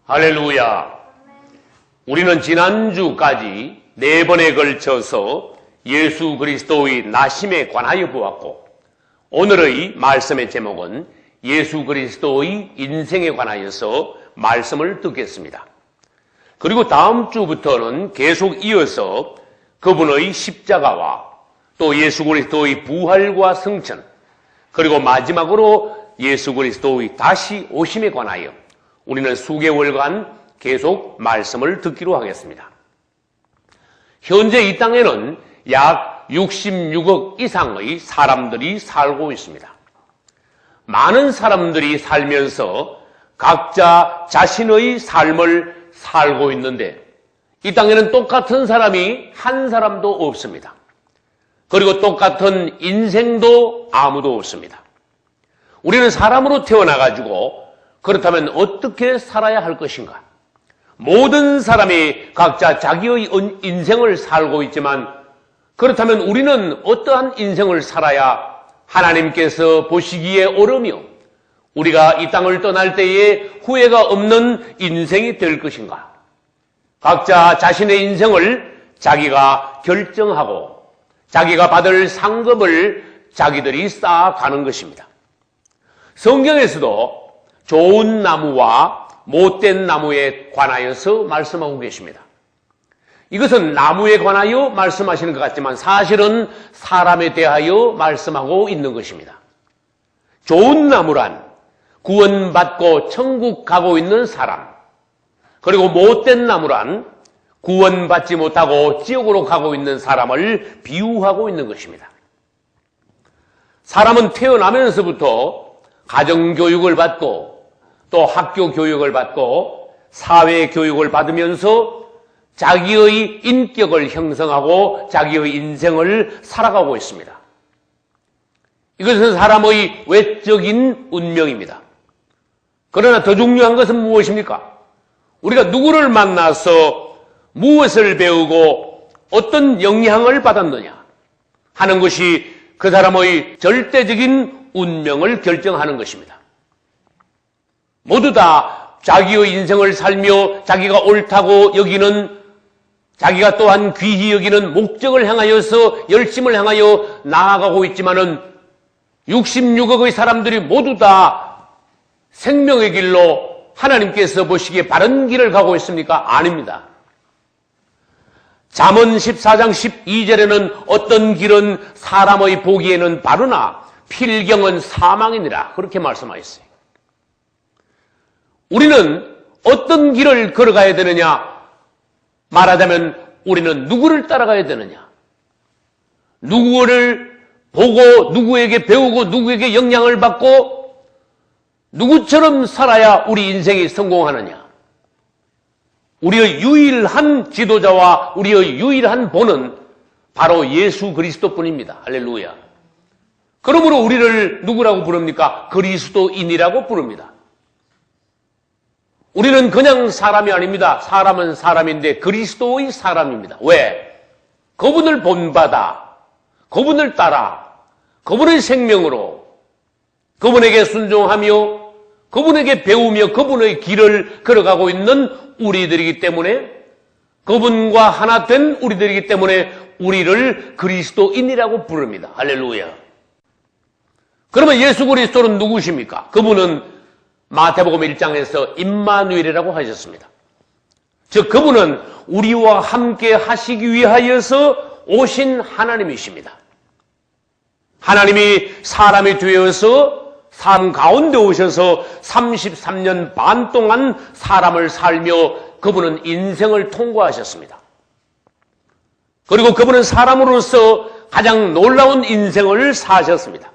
할렐루야. 우리는 지난주까지 4번에 걸쳐서 예수 그리스도의 나심에 관하여 보았고, 오늘의 말씀의 제목은 예수 그리스도의 인생에 관하여서 말씀을 듣겠습니다. 그리고 다음 주부터는 계속 이어서 그분의 십자가와 또 예수 그리스도의 부활과 승천, 그리고 마지막으로 예수 그리스도의 다시 오심에 관하여 우리는 수개월간 계속 말씀을 듣기로 하겠습니다. 현재 이 땅에는 약 66억 이상의 사람들이 살고 있습니다. 많은 사람들이 살면서 각자 자신의 삶을 살고 있는데, 이 땅에는 똑같은 사람이 한 사람도 없습니다. 그리고 똑같은 인생도 아무도 없습니다. 우리는 사람으로 태어나가지고 그렇다면 어떻게 살아야 할 것인가? 모든 사람이 각자 자기의 인생을 살고 있지만, 그렇다면 우리는 어떠한 인생을 살아야 하나님께서 보시기에 옳으며 우리가 이 땅을 떠날 때에 후회가 없는 인생이 될 것인가? 각자 자신의 인생을 자기가 결정하고 자기가 받을 상급을 자기들이 쌓아가는 것입니다. 성경에서도 좋은 나무와 못된 나무에 관하여서 말씀하고 계십니다. 이것은 나무에 관하여 말씀하시는 것 같지만 사실은 사람에 대하여 말씀하고 있는 것입니다. 좋은 나무란 구원받고 천국 가고 있는 사람, 그리고 못된 나무란 구원받지 못하고 지옥으로 가고 있는 사람을 비유하고 있는 것입니다. 사람은 태어나면서부터 가정교육을 받고 또 학교 교육을 받고 사회 교육을 받으면서 자기의 인격을 형성하고 자기의 인생을 살아가고 있습니다. 이것은 사람의 외적인 운명입니다. 그러나 더 중요한 것은 무엇입니까? 우리가 누구를 만나서 무엇을 배우고 어떤 영향을 받았느냐 하는 것이 그 사람의 절대적인 운명을 결정하는 것입니다. 모두 다 자기의 인생을 살며 자기가 옳다고 여기는, 자기가 또한 귀히 여기는 목적을 향하여서 열심을 향하여 나아가고 있지만은 66억의 사람들이 모두 다 생명의 길로 하나님께서 보시기에 바른 길을 가고 있습니까? 아닙니다. 잠언 14장 12절에는 어떤 길은 사람의 보기에는 바르나 필경은 사망이니라, 그렇게 말씀하셨어요. 우리는 어떤 길을 걸어가야 되느냐? 말하자면 우리는 누구를 따라가야 되느냐? 누구를 보고 누구에게 배우고 누구에게 영향을 받고 누구처럼 살아야 우리 인생이 성공하느냐? 우리의 유일한 지도자와 우리의 유일한 본은 바로 예수 그리스도뿐입니다. 할렐루야. 그러므로 우리를 누구라고 부릅니까? 그리스도인이라고 부릅니다. 우리는 그냥 사람이 아닙니다. 사람은 사람인데 그리스도의 사람입니다. 왜? 그분을 본받아, 그분을 따라, 그분의 생명으로 그분에게 순종하며 그분에게 배우며 그분의 길을 걸어가고 있는 우리들이기 때문에, 그분과 하나 된 우리들이기 때문에 우리를 그리스도인이라고 부릅니다. 할렐루야. 그러면 예수 그리스도는 누구십니까? 그분은 마태복음 1장에서 임마누엘이라고 하셨습니다. 즉 그분은 우리와 함께 하시기 위하여서 오신 하나님이십니다. 하나님이 사람이 되어서 삶 가운데 오셔서 33년 반 동안 사람을 살며 그분은 인생을 통과하셨습니다. 그리고 그분은 사람으로서 가장 놀라운 인생을 사셨습니다.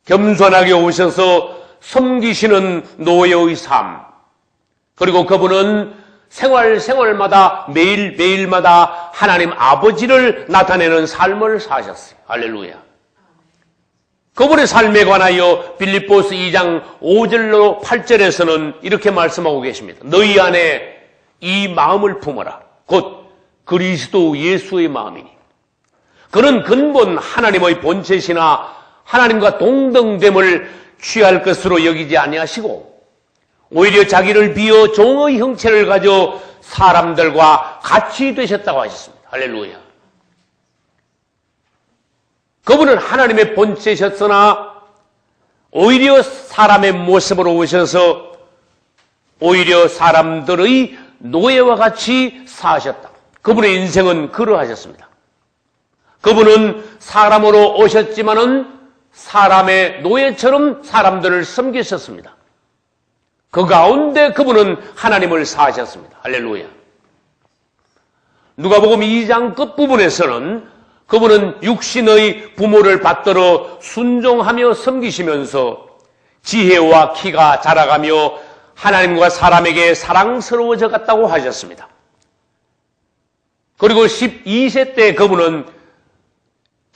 겸손하게 오셔서 섬기시는 노예의 삶, 그리고 그분은 생활마다 매일마다 하나님 아버지를 나타내는 삶을 사셨어요. 할렐루야. 그분의 삶에 관하여 빌립보서 2장 5절로 8절에서는 이렇게 말씀하고 계십니다. 너희 안에 이 마음을 품어라. 곧 그리스도 예수의 마음이니. 그는 근본 하나님의 본체시나 하나님과 동등됨을 취할 것으로 여기지 아니하시고 오히려 자기를 비어 종의 형체를 가져 사람들과 같이 되셨다고 하셨습니다. 할렐루야. 그분은 하나님의 본체셨으나 오히려 사람의 모습으로 오셔서 오히려 사람들의 노예와 같이 사셨다. 그분의 인생은 그러하셨습니다. 그분은 사람으로 오셨지만은 사람의 노예처럼 사람들을 섬기셨습니다. 그 가운데 그분은 하나님을 사셨습니다. 할렐루야. 누가복음 2장 끝부분에서는 그분은 육신의 부모를 받들어 순종하며 섬기시면서 지혜와 키가 자라가며 하나님과 사람에게 사랑스러워져 갔다고 하셨습니다. 그리고 12세 때 그분은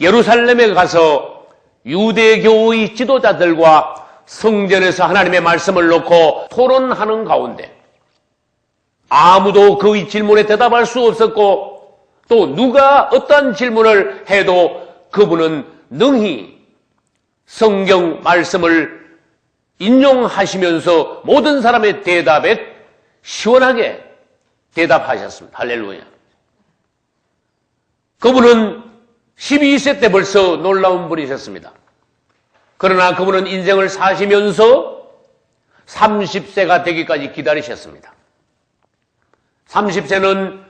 예루살렘에 가서 유대교의 지도자들과 성전에서 하나님의 말씀을 놓고 토론하는 가운데 아무도 그의 질문에 대답할 수 없었고 또 누가 어떠한 질문을 해도 그분은 능히 성경 말씀을 인용하시면서 모든 사람의 대답에 시원하게 대답하셨습니다. 할렐루야. 그분은 12세 때 벌써 놀라운 분이셨습니다. 그러나 그분은 인생을 사시면서 30세가 되기까지 기다리셨습니다. 30세는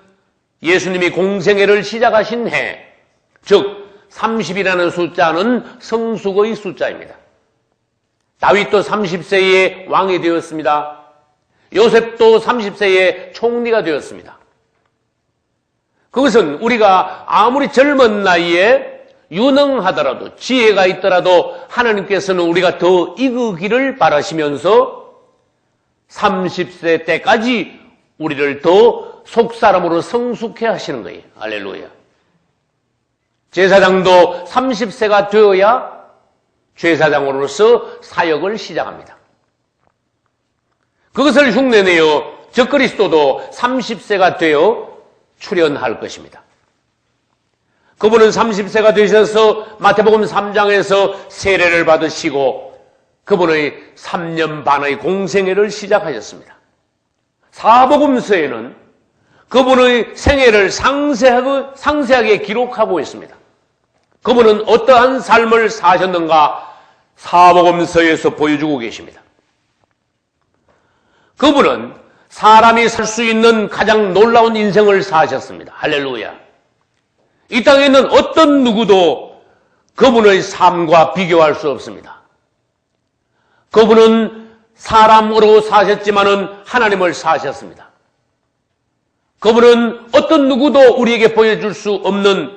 예수님이 공생애를 시작하신 해, 즉 30이라는 숫자는 성숙의 숫자입니다. 다윗도 30세에 왕이 되었습니다. 요셉도 30세에 총리가 되었습니다. 그것은 우리가 아무리 젊은 나이에 유능하더라도 지혜가 있더라도 하나님께서는 우리가 더 익으기를 바라시면서 30세 때까지 우리를 더 속사람으로 성숙해 하시는 거예요. 할렐루야. 제사장도 30세가 되어야 제사장으로서 사역을 시작합니다. 그것을 흉내내어 적그리스도도 30세가 되어 출현할 것입니다. 그분은 30세가 되셔서 마태복음 3장에서 세례를 받으시고 그분의 3년 반의 공생애를 시작하셨습니다. 사복음서에는 그분의 생애를 상세하게 기록하고 있습니다. 그분은 어떠한 삶을 사셨는가 사복음서에서 보여주고 계십니다. 그분은 사람이 살 수 있는 가장 놀라운 인생을 사셨습니다. 할렐루야. 이 땅에 있는 어떤 누구도 그분의 삶과 비교할 수 없습니다. 그분은 사람으로 사셨지만은 하나님을 사셨습니다. 그분은 어떤 누구도 우리에게 보여줄 수 없는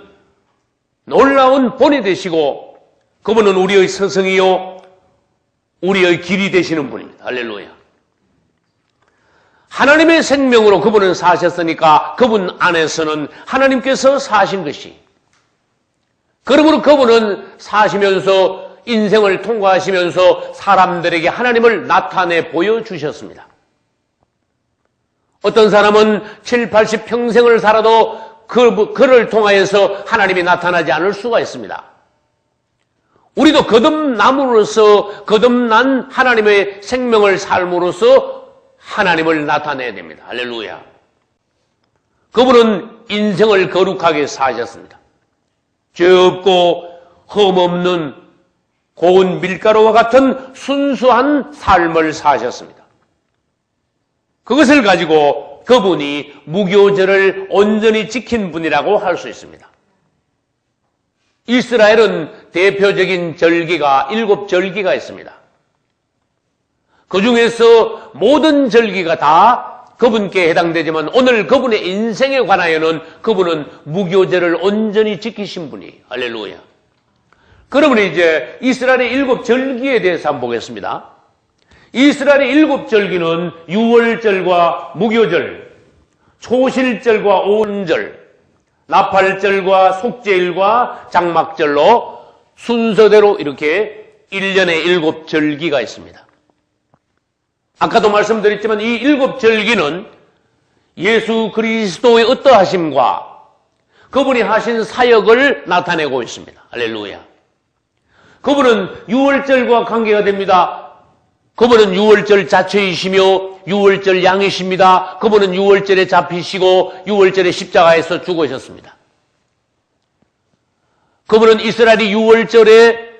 놀라운 본이 되시고 그분은 우리의 스승이요 우리의 길이 되시는 분입니다. 할렐루야. 하나님의 생명으로 그분은 사셨으니까 그분 안에서는 하나님께서 사신 것이 그러므로 그분은 사시면서 인생을 통과하시면서 사람들에게 하나님을 나타내 보여주셨습니다. 어떤 사람은 7, 80 평생을 살아도 그를 통하여서 하나님이 나타나지 않을 수가 있습니다. 우리도 거듭남으로써 거듭난 하나님의 생명을 삶으로써 하나님을 나타내야 됩니다. 할렐루야. 그분은 인생을 거룩하게 사셨습니다. 죄 없고 흠없는 고운 밀가루와 같은 순수한 삶을 사셨습니다. 그것을 가지고 그분이 무교절을 온전히 지킨 분이라고 할 수 있습니다. 이스라엘은 대표적인 절기가 7절기가 있습니다. 그 중에서 모든 절기가 다 그분께 해당되지만 오늘 그분의 인생에 관하여는 그분은 무교절을 온전히 지키신 분이 할렐루야. 그러면 이제 이스라엘의 7절기에 대해서 한번 보겠습니다. 이스라엘의 7절기는 유월절과 무교절, 초실절과 오은절, 나팔절과 속죄일과 장막절로 순서대로 이렇게 1년에 7절기가 있습니다. 아까도 말씀드렸지만 이 7절기는 예수 그리스도의 어떠하심과 그분이 하신 사역을 나타내고 있습니다. 할렐루야. 그분은 유월절과 관계가 됩니다. 그분은 유월절 자체이시며 유월절 양이십니다. 그분은 유월절에 잡히시고 유월절에 십자가에서 죽으셨습니다. 그분은 이스라엘이 유월절에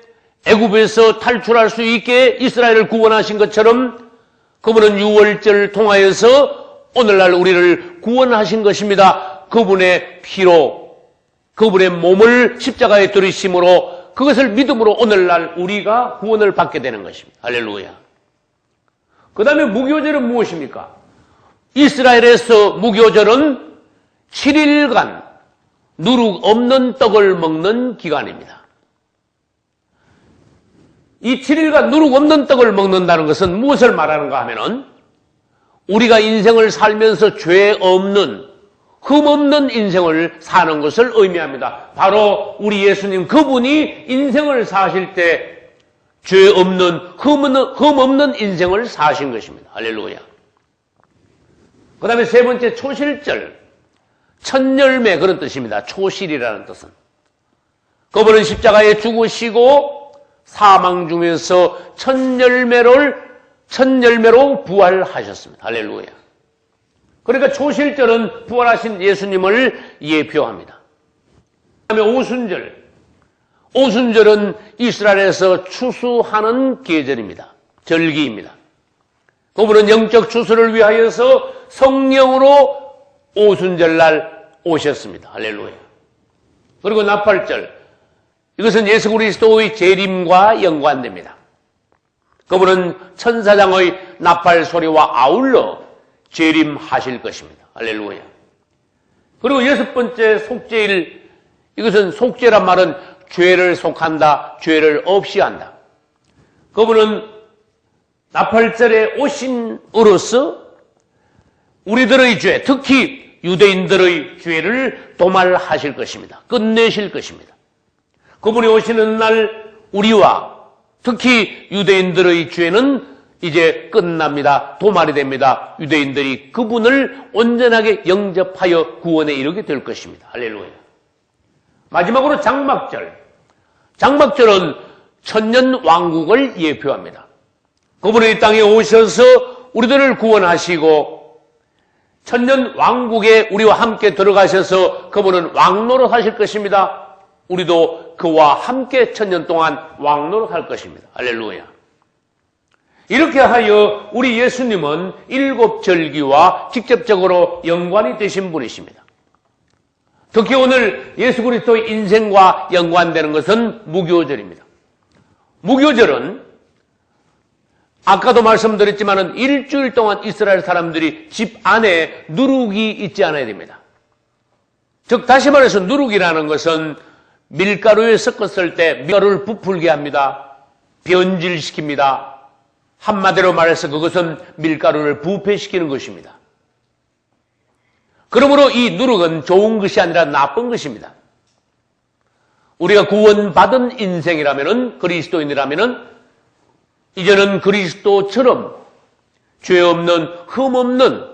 애굽에서 탈출할 수 있게 이스라엘을 구원하신 것처럼 그분은 유월절 통하여서 오늘날 우리를 구원하신 것입니다. 그분의 피로 그분의 몸을 십자가에 들이심으로 그것을 믿음으로 오늘날 우리가 구원을 받게 되는 것입니다. 할렐루야. 그 다음에 무교절은 무엇입니까? 이스라엘에서 무교절은 7일간 누룩 없는 떡을 먹는 기간입니다. 이 7일간 누룩 없는 떡을 먹는다는 것은 무엇을 말하는가 하면은 우리가 인생을 살면서 죄 없는 흠 없는 인생을 사는 것을 의미합니다. 바로 우리 예수님 그분이 인생을 사실 때 죄 없는 흠 없는 인생을 사신 것입니다. 할렐루야. 그 다음에 세 번째 초실절, 첫 열매 그런 뜻입니다. 초실이라는 뜻은. 그분은 십자가에 죽으시고 사망 중에서 첫 열매로 부활하셨습니다. 할렐루야. 그러니까 초실절은 부활하신 예수님을 예표합니다. 그 다음에 오순절. 오순절은 이스라엘에서 추수하는 계절입니다. 절기입니다. 그분은 영적 추수를 위하여서 성령으로 오순절날 오셨습니다. 할렐루야. 그리고 나팔절. 이것은 예수 그리스도의 재림과 연관됩니다. 그분은 천사장의 나팔 소리와 아울러 재림하실 것입니다. 할렐루야. 그리고 여섯 번째 속죄일. 이것은 속죄란 말은 죄를 속한다, 죄를 없이 한다. 그분은 나팔절에 오심으로써 우리들의 죄, 특히 유대인들의 죄를 도말하실 것입니다. 끝내실 것입니다. 그분이 오시는 날 우리와 특히 유대인들의 죄는 이제 끝납니다. 도말이 됩니다. 유대인들이 그분을 온전하게 영접하여 구원에 이르게 될 것입니다. 할렐루야. 마지막으로 장막절. 장막절은 천년 왕국을 예표합니다. 그분은 이 땅에 오셔서 우리들을 구원하시고 천년 왕국에 우리와 함께 들어가셔서 그분은 왕노릇 하실 것입니다. 우리도 그와 함께 천년 동안 왕노릇 할 것입니다. 할렐루야. 이렇게 하여 우리 예수님은 일곱 절기와 직접적으로 연관이 되신 분이십니다. 특히 오늘 예수 그리스도의 인생과 연관되는 것은 무교절입니다. 무교절은 아까도 말씀드렸지만 일주일 동안 이스라엘 사람들이 집 안에 누룩이 있지 않아야 됩니다. 즉 다시 말해서 누룩이라는 것은 밀가루에 섞었을 때 밀가루를 부풀게 합니다. 변질시킵니다. 한마디로 말해서 그것은 밀가루를 부패시키는 것입니다. 그러므로 이 누룩은 좋은 것이 아니라 나쁜 것입니다. 우리가 구원받은 인생이라면은, 그리스도인이라면은, 이제는 그리스도처럼 죄 없는, 흠 없는,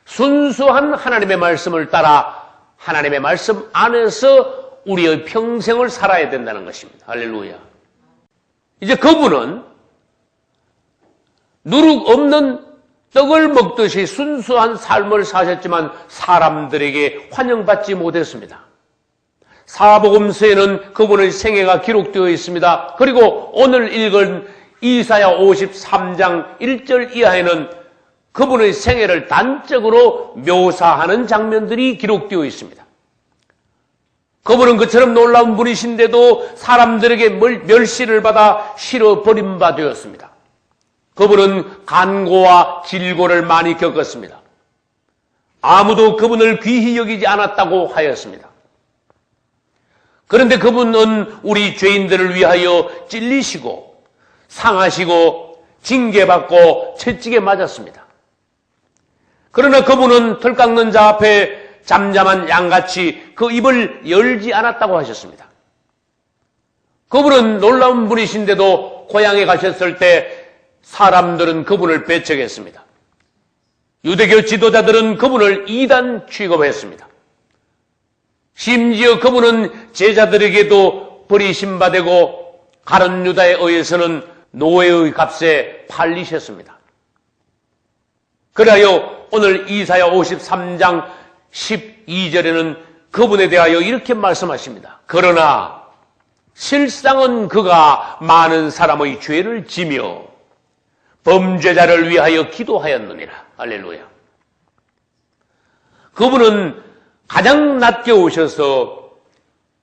순수한 하나님의 말씀을 따라 하나님의 말씀 안에서 우리의 평생을 살아야 된다는 것입니다. 할렐루야. 이제 그분은 누룩 없는 떡을 먹듯이 순수한 삶을 사셨지만 사람들에게 환영받지 못했습니다. 사복음서에는 그분의 생애가 기록되어 있습니다. 그리고 오늘 읽은 이사야 53장 1절 이하에는 그분의 생애를 단적으로 묘사하는 장면들이 기록되어 있습니다. 그분은 그처럼 놀라운 분이신데도 사람들에게 멸시를 받아 실어 버림바 되었습니다. 그분은 간고와 질고를 많이 겪었습니다. 아무도 그분을 귀히 여기지 않았다고 하였습니다. 그런데 그분은 우리 죄인들을 위하여 찔리시고 상하시고 징계받고 채찍에 맞았습니다. 그러나 그분은 털 깎는 자 앞에 잠잠한 양같이 그 입을 열지 않았다고 하셨습니다. 그분은 놀라운 분이신데도 고향에 가셨을 때 사람들은 그분을 배척했습니다. 유대교 지도자들은 그분을 이단 취급했습니다. 심지어 그분은 제자들에게도 버리심받고 가룟 유다에 의해서는 노예의 값에 팔리셨습니다. 그래요 오늘 이사야 53장 12절에는 그분에 대하여 이렇게 말씀하십니다. 그러나 실상은 그가 많은 사람의 죄를 지며 범죄자를 위하여 기도하였느니라. 할렐루야. 그분은 가장 낮게 오셔서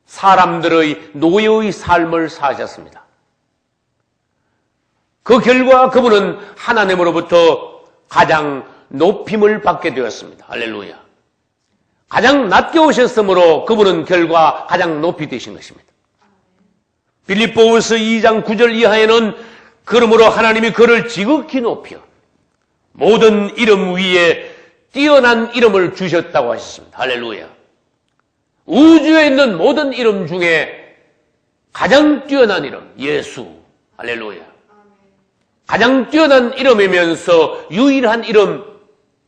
사람들의 노예의 삶을 사셨습니다. 그 결과 그분은 하나님으로부터 가장 높임을 받게 되었습니다. 할렐루야. 가장 낮게 오셨으므로 그분은 결과 가장 높이 되신 것입니다. 빌립보서 2장 9절 이하에는 그러므로 하나님이 그를 지극히 높여 모든 이름 위에 뛰어난 이름을 주셨다고 하셨습니다. 할렐루야. 우주에 있는 모든 이름 중에 가장 뛰어난 이름 예수. 할렐루야. 가장 뛰어난 이름이면서 유일한 이름,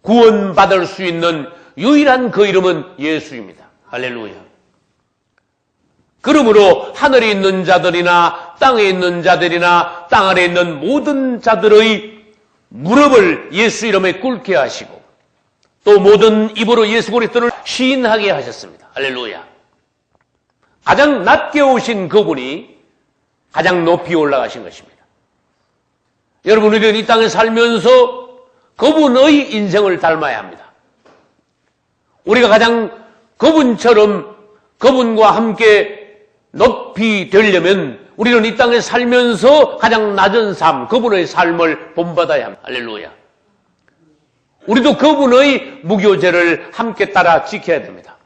구원받을 수 있는 유일한 그 이름은 예수입니다. 할렐루야. 그러므로 하늘에 있는 자들이나 땅에 있는 자들이나 땅 아래에 있는 모든 자들의 무릎을 예수 이름에 꿇게 하시고 또 모든 입으로 예수 그리스도를 시인하게 하셨습니다. 할렐루야. 가장 낮게 오신 그분이 가장 높이 올라가신 것입니다. 여러분, 우리는 이 땅에 살면서 그분의 인생을 닮아야 합니다. 우리가 가장 그분처럼 그분과 함께 높이 되려면 우리는 이 땅에 살면서 가장 낮은 삶, 그분의 삶을 본받아야 합니다. 할렐루야. 우리도 그분의 무교제를 함께 따라 지켜야 됩니다.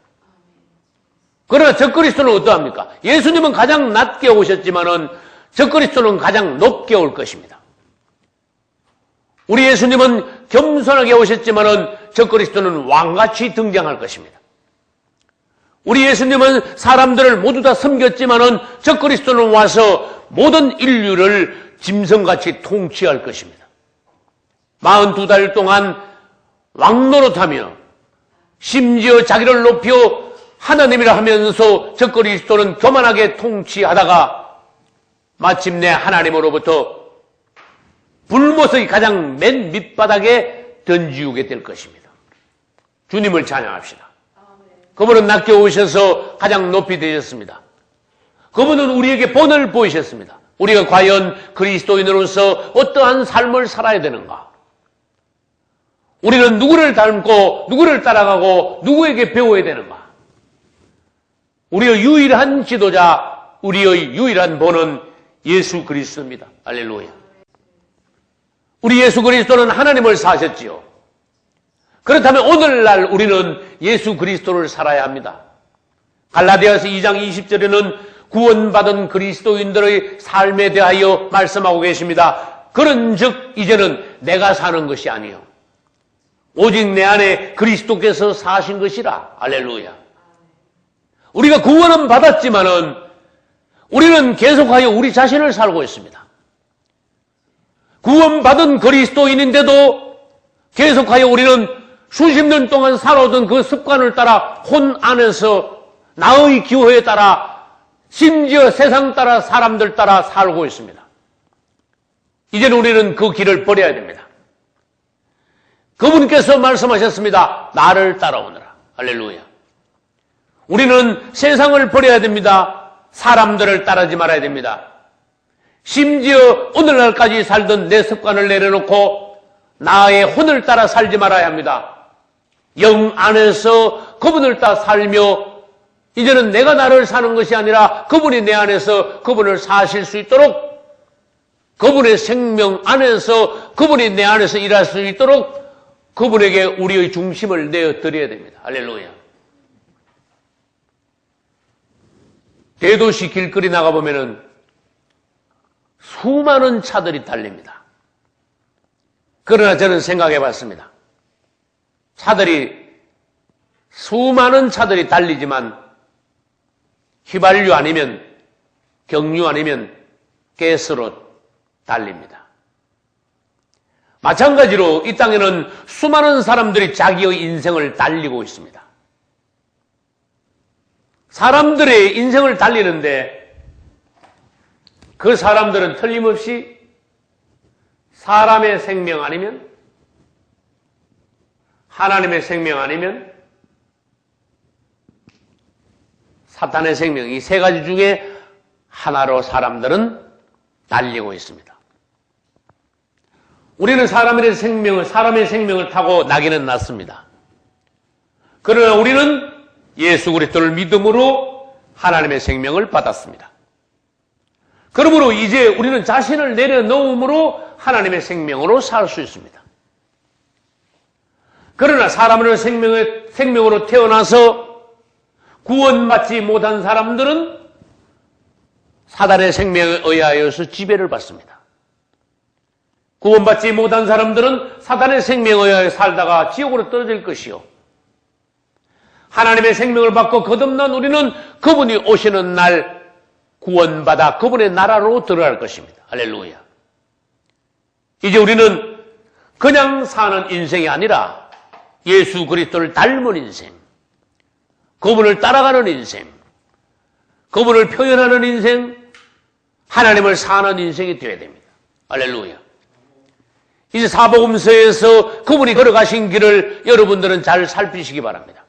그러나 적그리스도는 어떠합니까? 예수님은 가장 낮게 오셨지만은 적그리스도는 가장 높게 올 것입니다. 우리 예수님은 겸손하게 오셨지만은 적그리스도는 왕같이 등장할 것입니다. 우리 예수님은 사람들을 모두 다 섬겼지만은 적그리스도는 와서 모든 인류를 짐승같이 통치할 것입니다. 42달 동안 왕노릇하며 심지어 자기를 높여 하나님이라 하면서 적그리스도는 교만하게 통치하다가 마침내 하나님으로부터 불못의 가장 맨 밑바닥에 던지우게 될 것입니다. 주님을 찬양합시다. 그분은 낮게 오셔서 가장 높이 되셨습니다. 그분은 우리에게 본을 보이셨습니다. 우리가 과연 그리스도인으로서 어떠한 삶을 살아야 되는가? 우리는 누구를 닮고 누구를 따라가고 누구에게 배워야 되는가? 우리의 유일한 지도자, 우리의 유일한 본은 예수 그리스도입니다. 할렐루야. 우리 예수 그리스도는 하나님을 사셨지요. 그렇다면 오늘날 우리는 예수 그리스도를 살아야 합니다. 갈라디아서 2장 20절에는 구원받은 그리스도인들의 삶에 대하여 말씀하고 계십니다. 그런즉 이제는 내가 사는 것이 아니요 오직 내 안에 그리스도께서 사신 것이라. 할렐루야. 우리가 구원은 받았지만은 우리는 계속하여 우리 자신을 살고 있습니다. 구원받은 그리스도인인데도 계속하여 우리는 수십 년 동안 살아오던 그 습관을 따라 혼 안에서 나의 기호에 따라 심지어 세상 따라 사람들 따라 살고 있습니다. 이제는 우리는 그 길을 버려야 됩니다. 그분께서 말씀하셨습니다. 나를 따라오너라. 할렐루야. 우리는 세상을 버려야 됩니다. 사람들을 따르지 말아야 됩니다. 심지어 오늘날까지 살던 내 습관을 내려놓고 나의 혼을 따라 살지 말아야 합니다. 영 안에서 그분을 따라 살며 이제는 내가 나를 사는 것이 아니라 그분이 내 안에서 그분을 사실 수 있도록 그분의 생명 안에서 그분이 내 안에서 일할 수 있도록 그분에게 우리의 중심을 내어드려야 됩니다. 할렐루야. 대도시 길거리 나가보면은 수많은 차들이 달립니다. 그러나 저는 생각해 봤습니다. 수많은 차들이 달리지만 휘발유 아니면 경유 아니면 가스로 달립니다. 마찬가지로 이 땅에는 수많은 사람들이 자기의 인생을 달리고 있습니다. 사람들의 인생을 달리는데 그 사람들은 틀림없이 사람의 생명 아니면 하나님의 생명 아니면 사탄의 생명, 이 세 가지 중에 하나로 사람들은 달리고 있습니다. 우리는 사람의 생명을 타고 나기는 났습니다. 그러나 우리는 예수 그리스도를 믿음으로 하나님의 생명을 받았습니다. 그러므로 이제 우리는 자신을 내려놓음으로 하나님의 생명으로 살 수 있습니다. 그러나 사람의 생명으로 태어나서 구원받지 못한 사람들은 사단의 생명에 의하여서 지배를 받습니다. 구원받지 못한 사람들은 사단의 생명에 의하여 살다가 지옥으로 떨어질 것이요. 하나님의 생명을 받고 거듭난 우리는 그분이 오시는 날 구원받아 그분의 나라로 들어갈 것입니다. 할렐루야. 이제 우리는 그냥 사는 인생이 아니라 예수 그리스도를 닮은 인생, 그분을 따라가는 인생, 그분을 표현하는 인생, 하나님을 사는 인생이 되어야 됩니다. 할렐루야. 이제 사복음서에서 그분이 걸어가신 길을 여러분들은 잘 살피시기 바랍니다.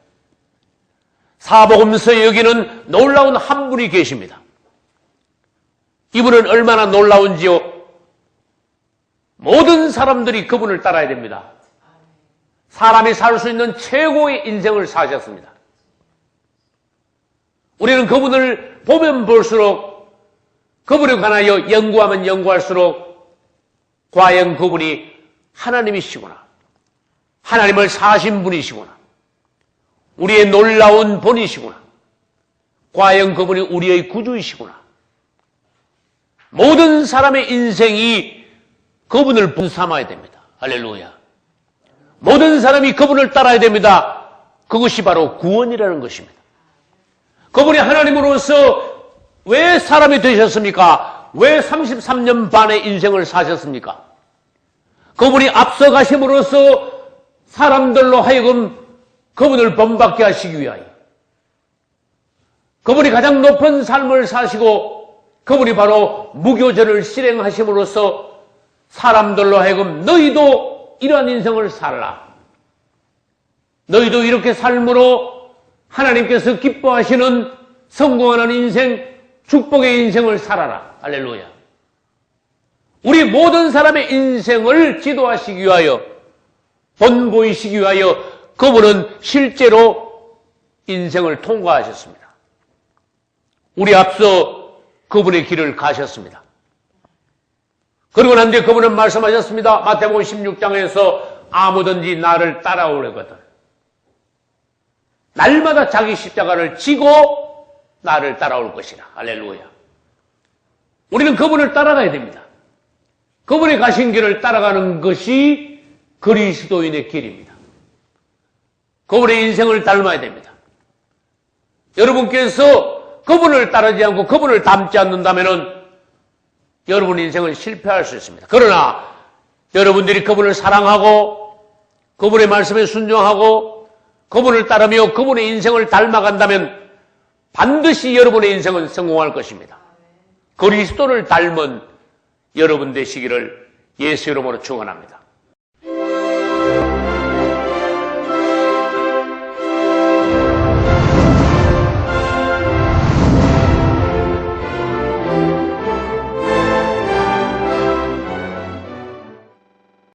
사복음서에 여기는 놀라운 한 분이 계십니다. 이분은 얼마나 놀라운지요. 모든 사람들이 그분을 따라야 됩니다. 사람이 살 수 있는 최고의 인생을 사셨습니다. 우리는 그분을 보면 볼수록 그분에 관하여 연구하면 연구할수록 과연 그분이 하나님이시구나, 하나님을 사신 분이시구나, 우리의 놀라운 본이시구나, 과연 그분이 우리의 구주이시구나. 모든 사람의 인생이 그분을 본삼아야 됩니다. 할렐루야. 모든 사람이 그분을 따라야 됩니다. 그것이 바로 구원이라는 것입니다. 그분이 하나님으로서 왜 사람이 되셨습니까? 왜 33년 반의 인생을 사셨습니까? 그분이 앞서가심으로써 사람들로 하여금 그분을 본받게 하시기 위하여, 그분이 가장 높은 삶을 사시고 그분이 바로 무교절을 실행하심으로써 사람들로 하여금 너희도 이러한 인생을 살라, 너희도 이렇게 삶으로 하나님께서 기뻐하시는 성공하는 인생, 축복의 인생을 살아라. 할렐루야. 우리 모든 사람의 인생을 지도하시기 위하여, 본보이시기 위하여 그분은 실제로 인생을 통과하셨습니다. 우리 앞서 그분의 길을 가셨습니다. 그리고 난 뒤에 그분은 말씀하셨습니다. 마태복음 16장에서 아무든지 나를 따라오려거든 날마다 자기 십자가를 지고 나를 따라올 것이라. 할렐루야. 우리는 그분을 따라가야 됩니다. 그분이 가신 길을 따라가는 것이 그리스도인의 길입니다. 그분의 인생을 닮아야 됩니다. 여러분께서 그분을 따르지 않고 그분을 닮지 않는다면 여러분 인생은 실패할 수 있습니다. 그러나 여러분들이 그분을 사랑하고 그분의 말씀에 순종하고 그분을 따르며 그분의 인생을 닮아간다면 반드시 여러분의 인생은 성공할 것입니다. 그리스도를 닮은 여러분 되시기를 예수 이름으로 축원합니다.